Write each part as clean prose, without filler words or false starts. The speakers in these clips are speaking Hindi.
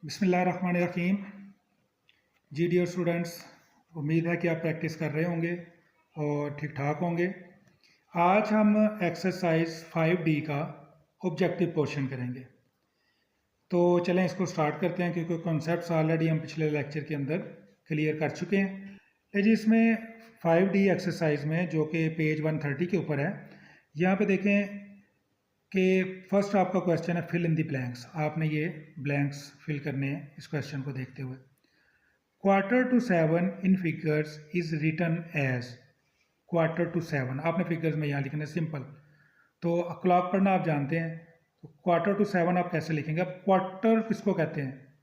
बिस्मिल्लाहिर्रहमानिर्रहीम। जी डियर स्टूडेंट्स, उम्मीद है कि आप प्रैक्टिस कर रहे होंगे और ठीक ठाक होंगे। आज हम एक्सरसाइज 5D का ऑब्जेक्टिव पोर्शन करेंगे। तो चलें इसको स्टार्ट करते हैं, क्योंकि कॉन्सेप्ट्स ऑलरेडी हम पिछले लेक्चर के अंदर क्लियर कर चुके हैं। तो जी इसमें 5D एक्सरसाइज में, जो कि पेज 130 के ऊपर है, यहाँ पे देखें कि फर्स्ट आपका क्वेश्चन है फिल इन द ब्लैंक्स। आपने ये ब्लैंक्स फिल करने हैं इस क्वेश्चन को देखते हुए। Quarter to 7 in figures is written as. Quarter to 7 आपने फिगर्स में यहाँ लिखना है, सिंपल। तो क्लॉक पढ़ना आप जानते हैं, तो क्वार्टर टू 7 आप कैसे लिखेंगे? अब क्वार्टर किसको कहते हैं?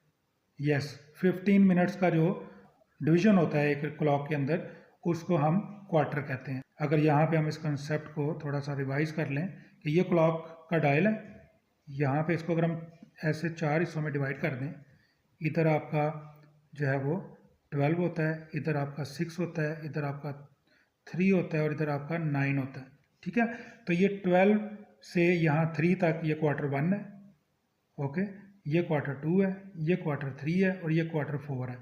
यस, 15 मिनट्स का जो डिवीजन होता है एक क्लॉक के अंदर, उसको हम क्वार्टर कहते हैं। अगर यहाँ पे हम इस कंसेप्ट को थोड़ा सा रिवाइज कर लें कि ये क्लॉक का डायल है, यहाँ पे इसको अगर हम ऐसे 4 हिस्सों में डिवाइड कर दें, इधर आपका जो है वो 12 होता है, इधर आपका 6 होता है, इधर आपका 3 होता है और इधर आपका 9 होता है। ठीक है, तो ये 12 से यहाँ 3 तक ये क्वार्टर 1 है, ओके, ये क्वार्टर 2 है, ये क्वार्टर 3 है और ये क्वार्टर 4 है।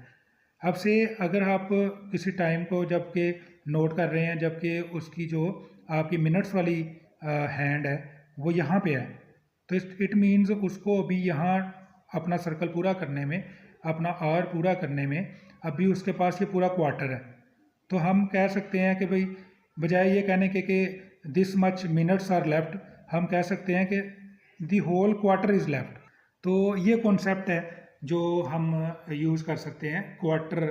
अब से अगर आप किसी टाइम को जबकि नोट कर रहे हैं, जबकि उसकी जो आपकी मिनट्स वाली हैंड है वो यहाँ पे है, तो इट मीन्स उसको अभी यहाँ अपना सर्कल पूरा करने में, अपना आवर पूरा करने में अभी उसके पास ये पूरा क्वार्टर है। तो हम कह सकते हैं कि भाई, बजाय ये कहने के कि this much minutes are left, हम कह सकते हैं कि the whole quarter is left. तो ये कॉन्सेप्ट है जो हम यूज़ कर सकते हैं क्वार्टर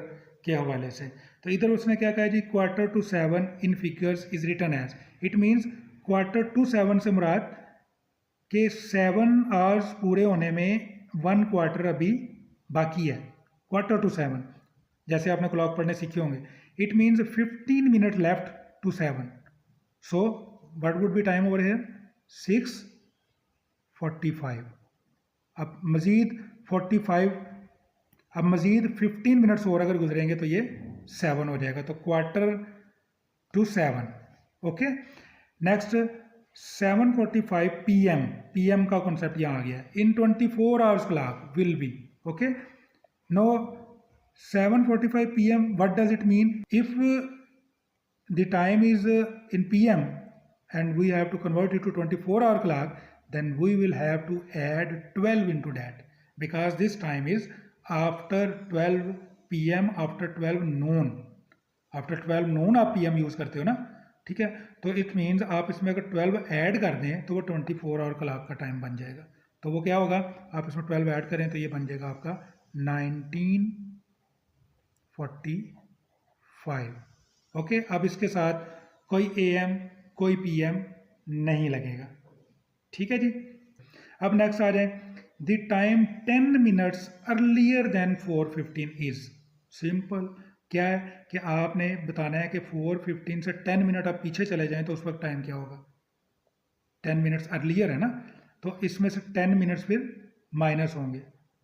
के हवाले से। तो इधर उसने क्या कहा जी, quarter to 7 in figures is written as. It means quarter to 7 से मुराद के 7 आवर्स पूरे होने में 1 क्वार्टर अभी बाकी है। क्वार्टर टू 7 जैसे आपने क्लॉक पढ़ने सीखे होंगे, it means 15 minute left to 7। So what would be time over here? 6:45। अब मज़ीद 45, अब मज़ीद 15 मिनट्स और अगर गुजरेंगे तो ये 7 हो जाएगा। तो quarter to 7, okay. Next 7:45 PM। PM का कॉन्सेप्ट यहाँ आ गया। In 24 hours clock will be, okay. No 7:45 PM, what does it mean? If the time is in PM and we have to convert it to 24-hour clock, then we will have to add 12 into that, because this time is after 12 PM, after 12 noon। After 12 नून आप PM यूज़ करते हो ना, ठीक है। तो इट मीन्स आप इसमें अगर 12 ऐड कर दें तो वो 24 आवर क्लॉक का टाइम बन जाएगा। तो वो क्या होगा, आप इसमें 12 ऐड करें तो ये बन जाएगा आपका 19:45, ओके। अब इसके साथ कोई AM कोई PM नहीं लगेगा, ठीक है जी। अब नेक्स्ट आ जाए, the time 10 minutes earlier than 4:15 is. Simple, क्या है कि आपने बताना है कि 4:15 से 10 मिनट आप पीछे चले जाएं तो उस वक्त टाइम क्या होगा? 10 मिनट्स अर्लियर है ना, तो इसमें से 10 मिनट्स फिर माइनस होंगे।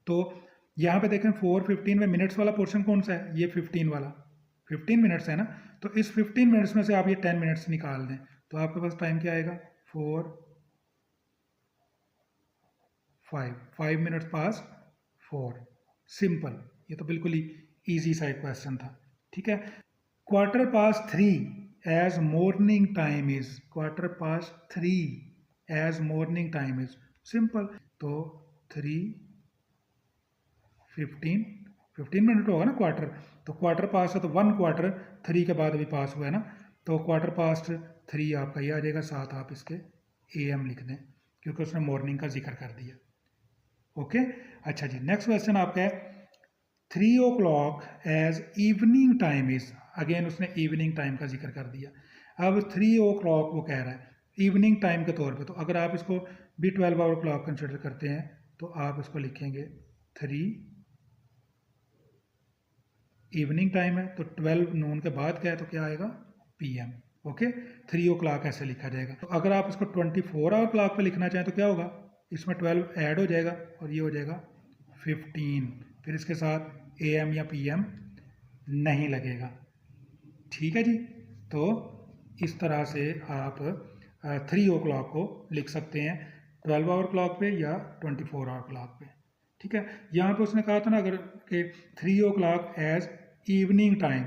तो यहाँ पे देखें 4:15 में मिनट्स वाला पोर्शन कौन सा है? ये 15 वाला, 15 मिनट्स है ना। तो इस 15 मिनट्स में से आप ये 10 मिनट्स निकाल दें तो आपके पास टाइम क्या आएगा? 5 मिनट्स पास 4। सिंपल, ये तो बिल्कुल ही ईजी सा एक क्वेश्चन था, ठीक है। Quarter past 3 as morning time is. Quarter past 3 as morning time is, simple. तो 15 मिनट होगा ना क्वार्टर, तो क्वार्टर पास है तो 1 क्वार्टर 3 के बाद अभी पास हुआ है ना, तो क्वार्टर पास्ट 3 आपका ये आ जाएगा। साथ आप इसके AM लिख दें क्योंकि उसने मॉर्निंग का जिक्र कर दिया, ओके। अच्छा जी, नेक्स्ट क्वेश्चन आपका है 3 o'clock as evening time is. Again उसने इवनिंग टाइम का जिक्र कर दिया। अब 3 o'clock वो कह रहा है इवनिंग टाइम के तौर पे, तो अगर आप इसको भी 12 आवर क्लॉक कंसिडर करते हैं तो आप इसको लिखेंगे 3 इवनिंग टाइम है, तो 12 नून के बाद क्या है तो क्या आएगा? PM, okay. 3 o'clock ऐसे लिखा जाएगा। तो अगर आप इसको 24 आवर क्लॉक पे लिखना चाहें तो क्या होगा? इसमें 12 ऐड हो जाएगा और ये हो जाएगा 15, फिर इसके साथ AM या PM नहीं लगेगा, ठीक है जी। तो इस तरह से आप 3 o'clock को लिख सकते हैं 12 आवर क्लॉक पे या 24 आवर क्लॉक पे, ठीक है, यहाँ पे उसने कहा था ना अगर कि 3 o'clock एज इवनिंग टाइम,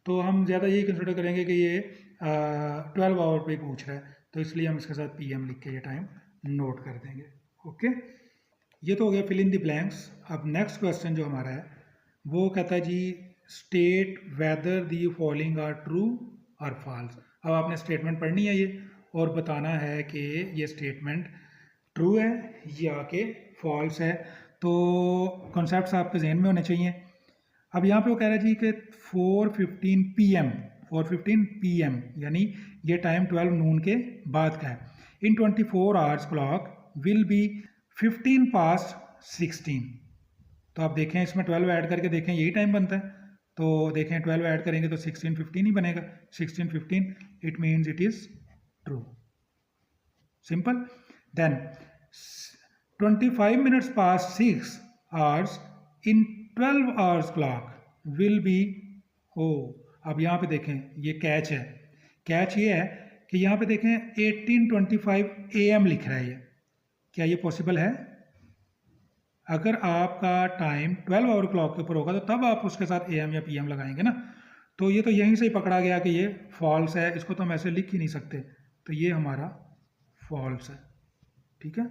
तो हम ज़्यादा यही कंसिडर करेंगे कि ये 12 आवर पे पूछ रहा है, तो इसलिए हम इसके साथ PM लिख के ये टाइम नोट कर देंगे। ओके, ये तो हो गया फिल इन द ब्लैंक्स। अब नेक्स्ट क्वेश्चन जो हमारा है वो कहता है जी state whether the following are true और फॉल्स। अब आपने स्टेटमेंट पढ़नी है ये और बताना है कि ये स्टेटमेंट ट्रू है या कि फॉल्स है। तो कॉन्सेप्ट्स आपके जहन में होने चाहिए। अब यहाँ पे वो कह रहा है जी कि 4:15 PM, 4:15 PM यानी ये टाइम 12 नून के बाद का है। इन 24 hours clock will B 15 past 16। तो आप देखें इसमें 12 ऐड करके देखें यही टाइम बनता है, तो देखें 12 ऐड करेंगे तो 16:15 ही बनेगा। 16:15 it means it is true, simple. Then 25 minutes past 6 hours in 12 hours clock will be, ओ अब यहाँ पे देखें ये कैच है। कैच ये है कि यहाँ पे देखें 18:25 AM लिख रहा है ये, क्या ये पॉसिबल है? अगर आपका टाइम 12 आवर क्लॉक के ऊपर होगा तो तब आप उसके साथ AM या PM लगाएंगे ना, तो ये तो यहीं से ही पकड़ा गया कि ये फॉल्स है, इसको तो हम ऐसे लिख ही नहीं सकते, तो ये हमारा फॉल्स है। ठीक है,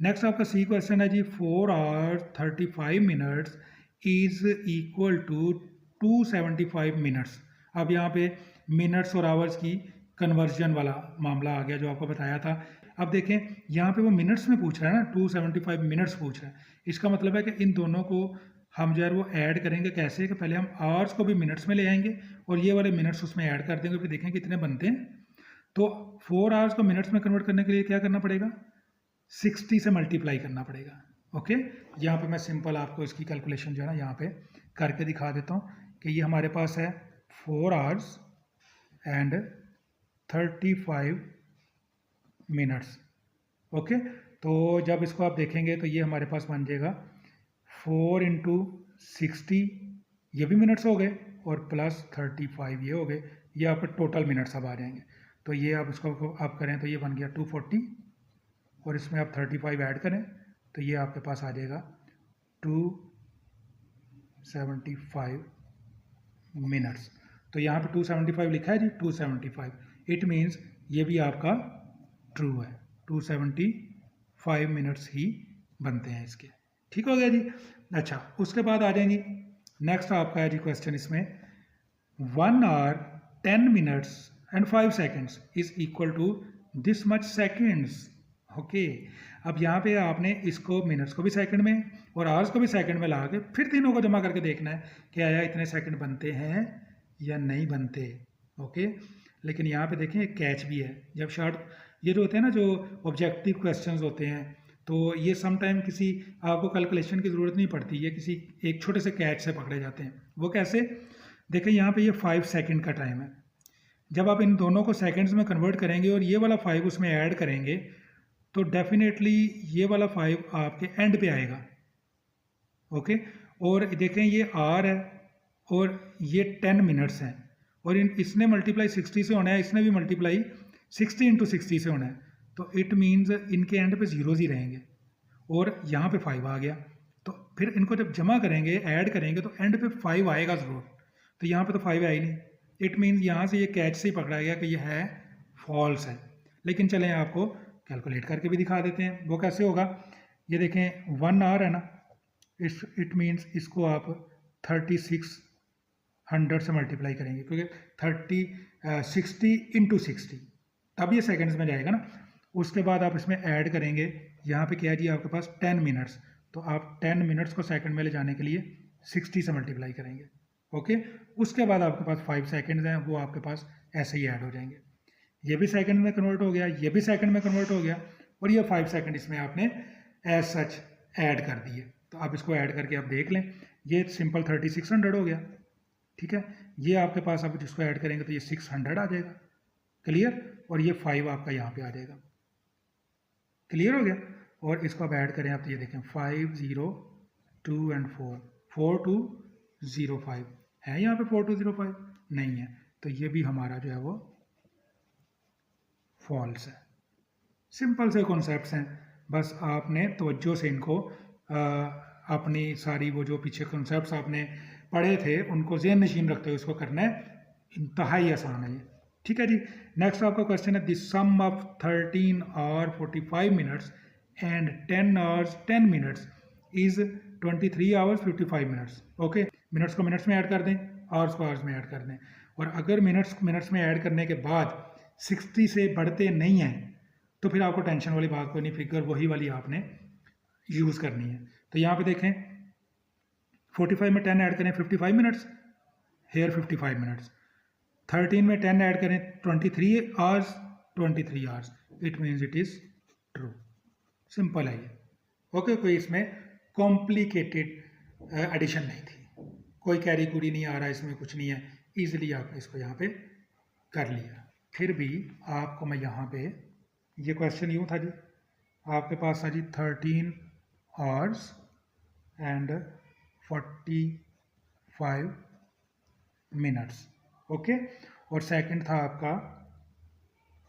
नेक्स्ट आपका सी क्वेश्चन है जी 4 hours 35 minutes is equal to 275 minutes. अब यहाँ पे मिनट्स और आवर्स की कन्वर्जन वाला मामला आ गया जो आपको बताया था। अब देखें यहाँ पे वो मिनट्स में पूछ रहा है ना, 275 मिनट्स पूछ रहा है। इसका मतलब है कि इन दोनों को हम जो है वो ऐड करेंगे कैसे, कि पहले हम आवर्स को भी मिनट्स में ले आएंगे और ये वाले मिनट्स उसमें ऐड कर देंगे, फिर देखें कितने बनते हैं। तो 4 आवर्स को मिनट्स में कन्वर्ट करने के लिए क्या करना पड़ेगा, 60 से मल्टीप्लाई करना पड़ेगा। ओके, यहाँ पे मैं सिंपल आपको इसकी कैलकुलेशन जो है ना यहाँ पे करके दिखा देता हूँ कि ये हमारे पास है 4 hours एंड 35 मिनट्स। ओके, तो जब इसको आप देखेंगे तो ये हमारे पास बन जाएगा 4 × 60, ये भी मिनट्स हो गए, और प्लस 35 ये हो गए, ये आपके टोटल मिनट्स अब आ जाएंगे। तो ये आप इसको आप करें तो ये बन गया 240, और इसमें आप 35 ऐड करें तो ये आपके पास आ जाएगा 275 मिनट्स। तो यहाँ पे 275 लिखा है जी, 275 इट मीन्स ये भी आपका ट्रू है, 275 मिनट्स ही बनते हैं इसके। ठीक हो गया जी। अच्छा, उसके बाद आ जाएंगी नेक्स्ट आपका है जी क्वेश्चन इसमें 1 hour 10 minutes and 5 seconds is equal to this much seconds. Okay, अब यहाँ पे आपने इसको मिनट्स को भी सेकंड में और आवर्स को भी सेकंड में ला के फिर तीनों को जमा करके देखना है कि आया इतने सेकंड बनते हैं या नहीं बनते। ओके, लेकिन यहाँ पे देखें एक कैच भी है। जब शॉर्ट ये जो होते हैं ना जो ऑब्जेक्टिव क्वेश्चंस होते हैं, तो ये समटाइम किसी आपको कैलकुलेशन की ज़रूरत नहीं पड़ती, ये किसी एक छोटे से कैच से पकड़े जाते हैं। वो कैसे, देखें यहाँ पे ये 5 सेकंड का टाइम है। जब आप इन दोनों को सेकंड्स में कन्वर्ट करेंगे और ये वाला 5 उसमें ऐड करेंगे तो डेफिनेटली ये वाला 5 आपके एंड पे आएगा। ओके, और देखें ये आर है और ये 10 मिनट्स हैं, और इसने मल्टीप्लाई 60 से होना है, इसने भी मल्टीप्लाई 60 × 60 से होना है, तो इट मीन्स इनके एंड पे जीरोज ही रहेंगे, और यहाँ पे 5 आ गया। तो फिर इनको जब जमा करेंगे ऐड करेंगे तो एंड पे 5 आएगा ज़रूर, तो यहाँ पे तो 5 है ही नहीं। इट मीन्स यहाँ से ये कैच से ही पकड़ा गया कि ये है फॉल्स है। लेकिन चलें आपको कैलकुलेट करके भी दिखा देते हैं। वो कैसे होगा, ये देखें 1 hour है ना, इट मीन्स इसको आप 3600 से मल्टीप्लाई करेंगे, क्योंकि 60 × 60 तब ये सेकंड्स में जाएगा ना। उसके बाद आप इसमें ऐड करेंगे, यहाँ पे क्या है जी आपके पास 10 मिनट्स, तो आप 10 मिनट्स को सेकंड में ले जाने के लिए 60 से मल्टीप्लाई करेंगे। ओके, उसके बाद आपके पास 5 सेकंड्स हैं, वो आपके पास ऐसे ही ऐड हो जाएंगे। ये भी सेकंड में कन्वर्ट हो गया, ये भी सेकंड में कन्वर्ट हो गया, और ये 5 सेकंड इसमें आपने एज सच ऐड कर दिए। तो आप इसको ऐड करके आप देख लें, ये सिंपल 3600 हो गया। ठीक है, ये आपके पास आप जिसको ऐड करेंगे तो ये 600 आ जाएगा। क्लियर, और ये 5 आपका यहाँ पे आ जाएगा। क्लियर हो गया, और इसको आप ऐड करें आप तो ये देखें 5 0 2 and 4 4205 है यहाँ पे 4205 नहीं है, तो ये भी हमारा जो है वो फॉल्स है। सिंपल से कॉन्सेप्ट्स हैं, बस आपने तवज्जो से इनको अपनी सारी वो जो पीछे कॉन्सेप्ट्स आपने पढ़े थे उनको ज़हन नशीन रखते हुए इसको करना है, इंतहाई आसान है ये। ठीक है जी। नेक्स्ट आपका क्वेश्चन है, द सम ऑफ 13 और 45 minutes and 10 hours 10 minutes is 23 hours 55 minutes. Okay, minutes को मिनट्स में ऐड कर दें, आवर्स को आवर्स में ऐड कर दें, और अगर मिनट्स में ऐड करने के बाद 60 से बढ़ते नहीं हैं तो फिर आपको टेंशन वाली बात कोई नहीं, फिगर वही वाली आपने यूज़ करनी है। तो यहाँ पे देखें 45 में 10 ऐड करें 55 मिनट्स, हेयर 55 मिनट्स। 13 में 10 ऐड करें 23 hours 23 hours, it means it is true. Simple है ये। ओके, कोई इसमें कॉम्प्लिकेटेड एडिशन नहीं थी, कोई कैरी कुरी नहीं आ रहा, इसमें कुछ नहीं है, ईजिली आपने इसको यहाँ पे कर लिया। फिर भी आपको मैं यहाँ पे, ये क्वेश्चन यूँ था जी, आपके पास था जी 13 आवर्स एंड 45 मिनट्स। ओके, और सेकंड था आपका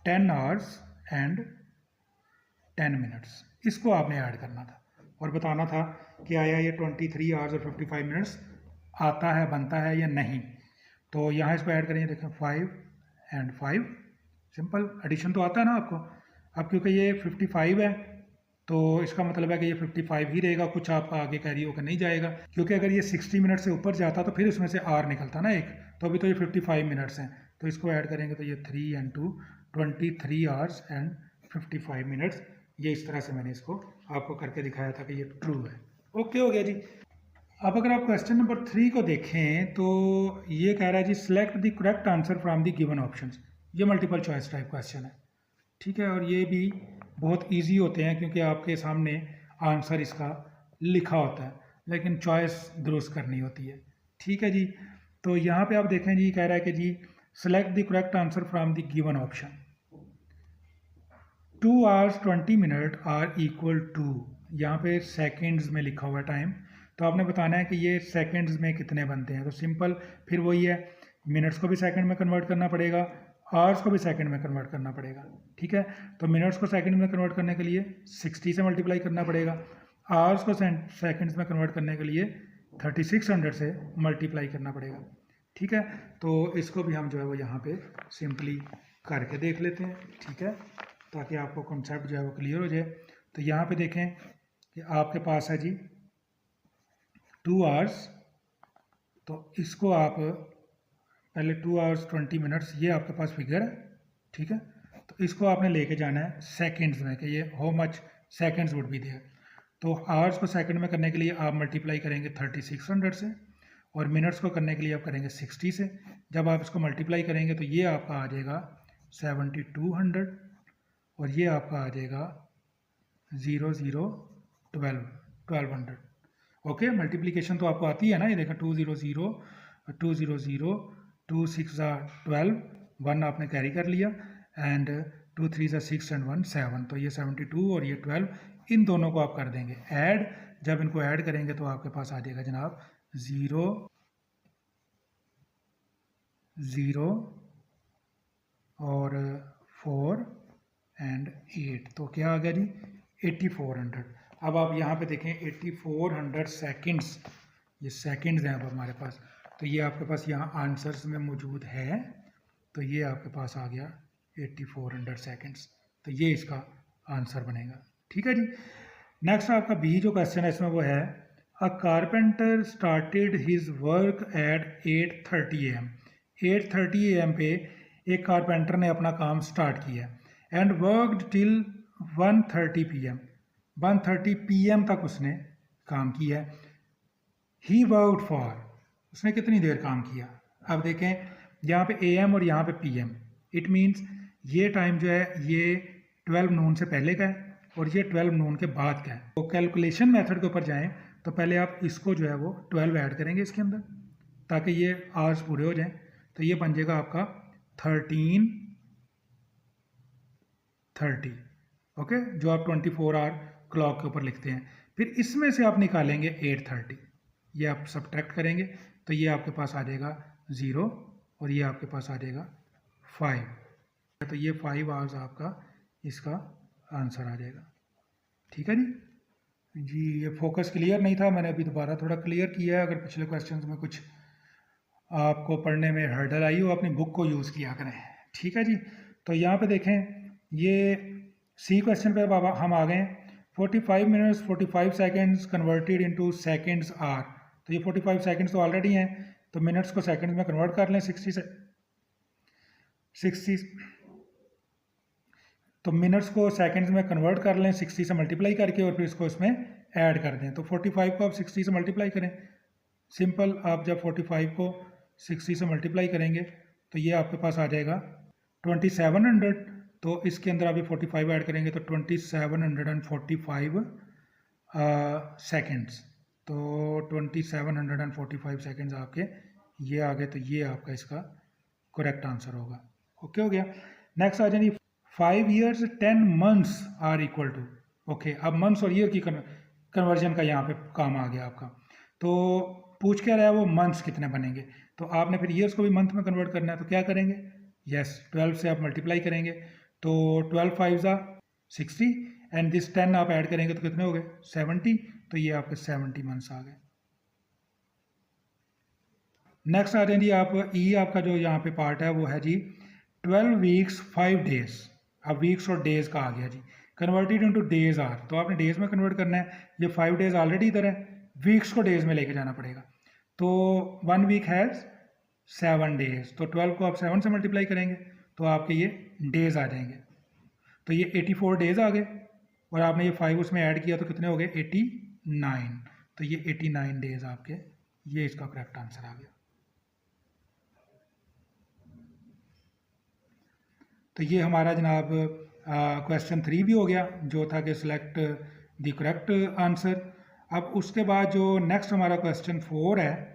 10 आवर्स एंड 10 मिनट्स। इसको आपने ऐड करना था और बताना था कि आया ये 23 आवर्स और 55 मिनट्स आता है, बनता है या नहीं। तो यहाँ इसको ऐड करेंगे, देखें 5 एंड 5, सिंपल एडिशन तो आता है ना आपको। अब क्योंकि ये 55 है तो इसका मतलब है कि ये 55 ही रहेगा, कुछ आपका आगे कैरी होकर नहीं जाएगा, क्योंकि अगर ये 60 मिनट से ऊपर जाता तो फिर उसमें से आर निकलता ना एक, तो अभी तो ये 55 मिनट्स हैं, तो इसको ऐड करेंगे तो ये 3 एंड 2 23 आवर्स एंड 55 मिनट्स। ये इस तरह से मैंने इसको आपको करके दिखाया था कि ये ट्रू है। ओके हो गया जी। अब अगर आप क्वेश्चन नंबर 3 को देखें तो ये कह रहा है जी, select the correct answer from the given options. ये मल्टीपल चॉइस टाइप क्वेश्चन है, ठीक है, और ये भी बहुत इजी होते हैं क्योंकि आपके सामने आंसर इसका लिखा होता है, लेकिन चॉइस दुरुस्त करनी होती है। ठीक है जी। तो यहाँ पे आप देखें जी, कह रहा है कि जी select the correct answer from the given option. 2 hours 20 minute are equal to, यहाँ पे सेकेंड्स में लिखा हुआ है टाइम, तो आपने बताना है कि ये सेकेंड्स में कितने बनते हैं। तो सिंपल फिर वही है, मिनट्स को भी सेकंड में कन्वर्ट करना पड़ेगा, आवर्स को भी सेकंड में कन्वर्ट करना पड़ेगा। ठीक है, तो मिनट्स को सेकंड में कन्वर्ट करने के लिए 60 से मल्टीप्लाई करना पड़ेगा, आवर्स को सेकंड्स में कन्वर्ट करने के लिए 3600 से मल्टीप्लाई करना पड़ेगा। ठीक है, तो इसको भी हम जो है वो यहाँ पे सिंपली करके देख लेते हैं, ठीक है, ताकि आपको कॉन्सेप्ट जो है वो क्लियर हो जाए। तो यहाँ पे देखें कि आपके पास है जी 2 आवर्स, तो इसको आप पहले 2 आवर्स 20 मिनट्स, ये आपके पास फिगर है, ठीक है, तो इसको आपने लेके जाना है सेकंड्स में कि ये how much seconds would be there. तो आवर्स को सेकंड में करने के लिए आप मल्टीप्लाई करेंगे 3600 से, और मिनट्स को करने के लिए आप करेंगे 60 से। जब आप इसको मल्टीप्लाई करेंगे तो ये आपका आ जाएगा 7200, और ये आपका आ जाएगा 1200। ओके, मल्टीप्लिकेशन तो आपको आती है ना, ये देखा 200 200 2 6 12, 1 आपने कैरी कर लिया, एंड 2 3 6 एंड 1 7, तो ये 72 और ये 12, इन दोनों को आप कर देंगे ऐड। जब इनको ऐड करेंगे तो आपके पास आ जाएगा जनाब 0 0 और 4 एंड 8, तो क्या आ गया जी 8400। अब आप यहाँ पे देखें 8400 सेकंड्स, ये सेकंड्स हैं अब हमारे पास, तो ये आपके पास यहाँ आंसर्स में मौजूद है, तो ये आपके पास आ गया 8400 सेकंड्स, तो ये इसका आंसर बनेगा। ठीक है जी। नेक्स्ट आपका बी जो क्वेश्चन है इसमें वो है, अ carpenter started his work at 8:30 AM। 8:30 AM पे एक कारपेंटर ने अपना काम स्टार्ट किया and worked till 1:30 PM। 1:30 PM तक उसने काम किया। ही वर्कड फॉर, उसने कितनी देर काम किया। अब देखें यहाँ पे AM और यहाँ पे PM, इट मीन्स ये टाइम जो है ये 12 नून से पहले का है और ये 12 नून के बाद का है। तो कैलकुलेशन मेथड के ऊपर जाएं तो पहले आप इसको जो है वो 12 ऐड करेंगे इसके अंदर, ताकि ये आवर्स पूरे हो जाएं, तो ये बन जाएगा आपका 13:30। ओके, जो आप 24 आवर क्लॉक के ऊपर लिखते हैं। फिर इसमें से आप निकालेंगे 8:30, ये आप सब्ट्रैक्ट करेंगे तो ये आपके पास आ जाएगा 0 और ये आपके पास आ जाएगा 5, तो ये 5 आवर्स आपका इसका आंसर आ जाएगा। ठीक है जी, जी ये फोकस क्लियर नहीं था, मैंने अभी दोबारा थोड़ा क्लियर किया है। अगर पिछले क्वेश्चंस में कुछ आपको पढ़ने में हर्डल आई हो, अपनी बुक को यूज़ किया करें। ठीक है जी। तो यहाँ पे देखें, ये सी क्वेश्चन पे बाबा हम आ गए हैं। 45 minutes 45 seconds converted into seconds are. तो ये 45 सेकेंड्स तो ऑलरेडी हैं, तो मिनट्स को सेकेंड्स में कन्वर्ट कर लें। 60 तो मिनट्स को सेकंड्स में कन्वर्ट कर लें 60 से मल्टीप्लाई करके, और फिर इसको इसमें ऐड कर दें। तो 45 को आप 60 से मल्टीप्लाई करें। सिंपल, आप जब 45 को 60 से मल्टीप्लाई करेंगे तो ये आपके पास आ जाएगा 2700। तो इसके अंदर आप ये 45 ऐड करेंगे तो 2745 सेकेंड्स। तो 2745 सेकेंड्स आपके ये आ गए। तो ये आपका इसका करेक्ट आंसर होगा। ओके हो गया। नेक्स्ट आ जाएगी 5 years 10 months are equal to. Okay, अब मंथ्स और ईयर की कन्वर्जन का यहाँ पे काम आ गया आपका। तो पूछ क्या रहा है वो, मंथ्स कितने बनेंगे। तो आपने फिर ईयर्स को भी मंथ में कन्वर्ट करना है, तो क्या करेंगे, यस 12 से आप मल्टीप्लाई करेंगे। तो 12 5 ज़ा 60 एंड दिस 10 आप ऐड करेंगे तो कितने हो गए 70। तो ये आपके 70 मंथ्स आ गए। नेक्स्ट आ जाएंगे आप आपका जो यहाँ पे पार्ट है वो है जी 12 weeks 5 days। अब वीक्स और डेज का आ गया जी। कन्वर्टेड इनटू डेज आर, तो आपने डेज में कन्वर्ट करना है। ये 5 days ऑलरेडी इधर है, वीक्स को डेज में लेके जाना पड़ेगा। तो 1 week हैज़ 7 days। तो 12 को आप 7 से मल्टीप्लाई करेंगे तो आपके ये डेज आ जाएंगे। तो ये 84 डेज आ गए, और आपने ये 5 उसमें ऐड किया तो कितने हो गए 89। तो ये 89 डेज आपके, ये इसका करेक्ट आंसर आ गया। तो ये हमारा जनाब क्वेश्चन 3 भी हो गया, जो था कि सिलेक्ट द करेक्ट आंसर। अब उसके बाद जो नेक्स्ट हमारा क्वेश्चन 4 है,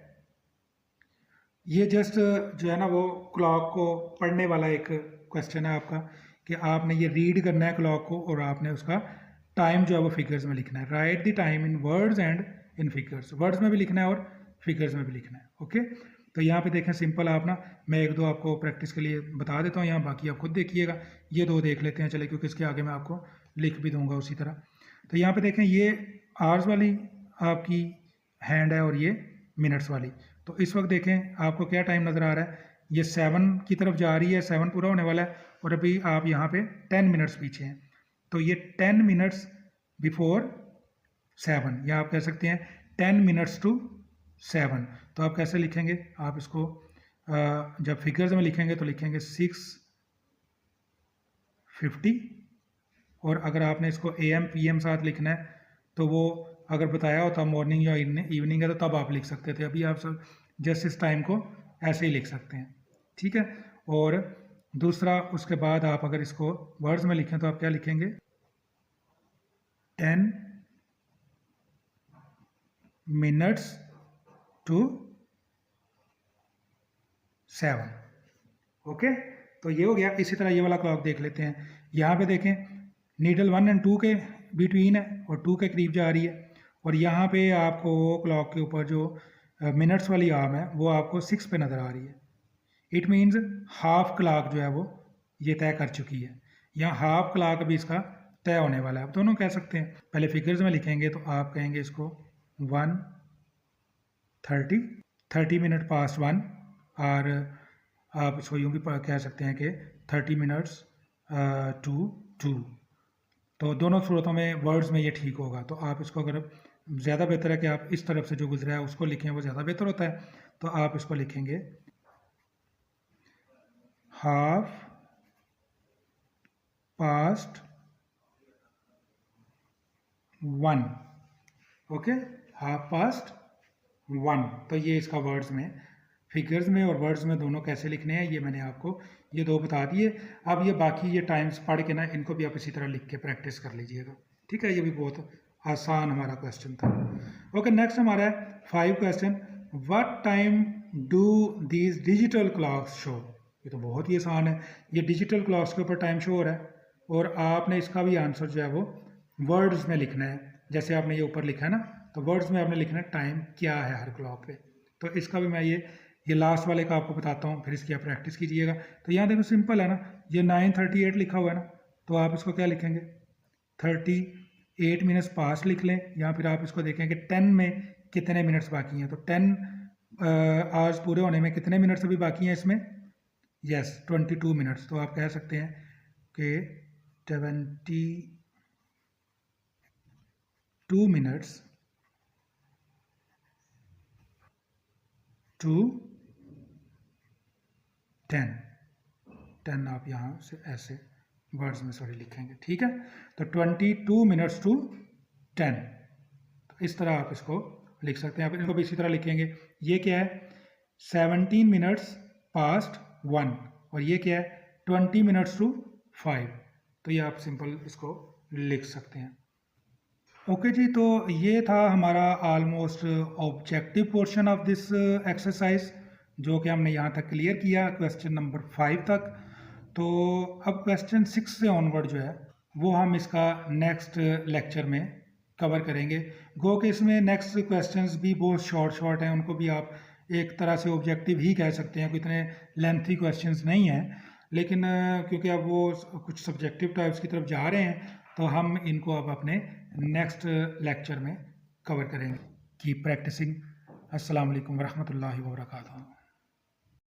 ये जस्ट जो है ना वो क्लॉक को पढ़ने वाला एक क्वेश्चन है आपका, कि आपने ये रीड करना है क्लॉक को, और आपने उसका टाइम जो है वो फिगर्स में लिखना है। Right the time in words and in figures, words में भी लिखना है और फिगर्स में भी लिखना है। ओके, तो यहाँ पे देखें सिंपल, आप ना मैं एक दो आपको प्रैक्टिस के लिए बता देता हूँ यहाँ, बाकी आप खुद देखिएगा। ये दो देख लेते हैं चले, क्योंकि इसके आगे मैं आपको लिख भी दूंगा उसी तरह। तो यहाँ पे देखें, ये आवर्स वाली आपकी हैंड है और ये मिनट्स वाली। तो इस वक्त देखें आपको क्या टाइम नज़र आ रहा है, ये 7 की तरफ जा रही है, 7 पूरा होने वाला है, और अभी आप यहाँ पे 10 मिनट्स पीछे हैं। तो ये 10 मिनट्स बिफोर 7, या आप कह सकते हैं 10 मिनट्स टू 7। तो आप कैसे लिखेंगे, आप इसको जब फिगर्स में लिखेंगे तो लिखेंगे 6:50, और अगर आपने इसको AM PM साथ लिखना है तो वो अगर बताया होता मॉर्निंग या इवनिंग है तो तब आप लिख सकते थे। अभी आप सब जस्ट इस टाइम को ऐसे ही लिख सकते हैं, ठीक है। और दूसरा, उसके बाद आप अगर इसको वर्ड्स में लिखें तो आप क्या लिखेंगे, 10 मिनट्स टू 7। ओके, तो ये हो गया। इसी तरह ये वाला क्लॉक देख लेते हैं। यहाँ पे देखें, नीडल 1 और 2 के बिटवीन है और 2 के करीब जा रही है, और यहाँ पे आपको क्लॉक के ऊपर जो मिनट्स वाली आर्म है वो आपको 6 पे नज़र आ रही है। इट मीन्स हाफ क्लॉक जो है वो ये तय कर चुकी है। यहाँ हाफ क्लॉक अभी इसका तय होने वाला है। अब दोनों कह सकते हैं, पहले फिगर्स में लिखेंगे तो आप कहेंगे इसको 1:30 मिनट पास्ट 1, और आप इसको यूँ भी कह सकते हैं कि 30 मिनट्स टू 2। तो दोनों सूरतों में वर्ड्स में ये ठीक होगा। तो आप इसको, अगर ज़्यादा बेहतर है कि आप इस तरफ से जो गुजरा है उसको लिखें, वो ज़्यादा बेहतर होता है। तो आप इसको लिखेंगे half past 1। Okay, half past 1। तो ये इसका वर्ड्स में, फिगर्स में और वर्ड्स में दोनों कैसे लिखने हैं ये मैंने आपको ये दो बता दिए। अब ये बाकी ये टाइम्स पढ़ के ना इनको भी आप इसी तरह लिख के प्रैक्टिस कर लीजिएगा, ठीक है। ये भी बहुत आसान हमारा क्वेश्चन था। ओके, नेक्स्ट हमारा है 5 question, what time do these digital clocks show. ये तो बहुत ही आसान है, ये डिजिटल क्लॉक्स के ऊपर टाइम शो हो रहा है, और आपने इसका भी आंसर जो है वो वर्ड्स में लिखना है। जैसे आपने ये ऊपर लिखा है ना, तो वर्ड्स में आपने लिखना है टाइम क्या है हर क्लॉक पे। तो इसका भी मैं ये लास्ट वाले का आपको बताता हूँ, फिर इसकी आप प्रैक्टिस कीजिएगा। तो यहाँ देखो सिंपल है ना, ये 9:38 लिखा हुआ है ना, तो आप इसको क्या लिखेंगे 38 8 मिनट्स पास लिख लें, या फिर आप इसको देखें कि 10 में कितने मिनट्स बाकी हैं। तो 10 आवर्स पूरे होने में कितने मिनट्स अभी बाकी हैं इसमें? Yes 22 minutes. तो आप कह सकते हैं कि 22 मिनट्स टू 10 आप यहाँ से ऐसे वर्ड्स में सॉरी लिखेंगे, ठीक है। तो 22 मिनट्स टू 10, तो इस तरह आप इसको लिख सकते हैं। आप इनको भी इसी तरह लिखेंगे। ये क्या है? 17 मिनट्स पास्ट 1, और ये क्या है? 20 मिनट्स टू 5। तो ये आप सिंपल इसको लिख सकते हैं। ओके जी, तो ये था हमारा almost objective portion of this exercise, जो कि हमने यहाँ तक क्लियर किया क्वेश्चन नंबर 5 तक। तो अब क्वेश्चन 6 से ऑनवर्ड जो है वो हम इसका नेक्स्ट लेक्चर में कवर करेंगे। गो कि इसमें नेक्स्ट क्वेश्चंस भी बहुत शॉर्ट हैं, उनको भी आप एक तरह से ऑब्जेक्टिव ही कह सकते हैं, कोई इतने लेंथी क्वेश्चंस नहीं हैं। लेकिन क्योंकि अब वो कुछ सब्जेक्टिव टाइप्स की तरफ जा रहे हैं, तो हम इनको अब अपने नेक्स्ट लेक्चर में कवर करेंगे। Keep practising. अस्सलाम वालेकुम वरहमतुल्लाहि वबरकातुहू।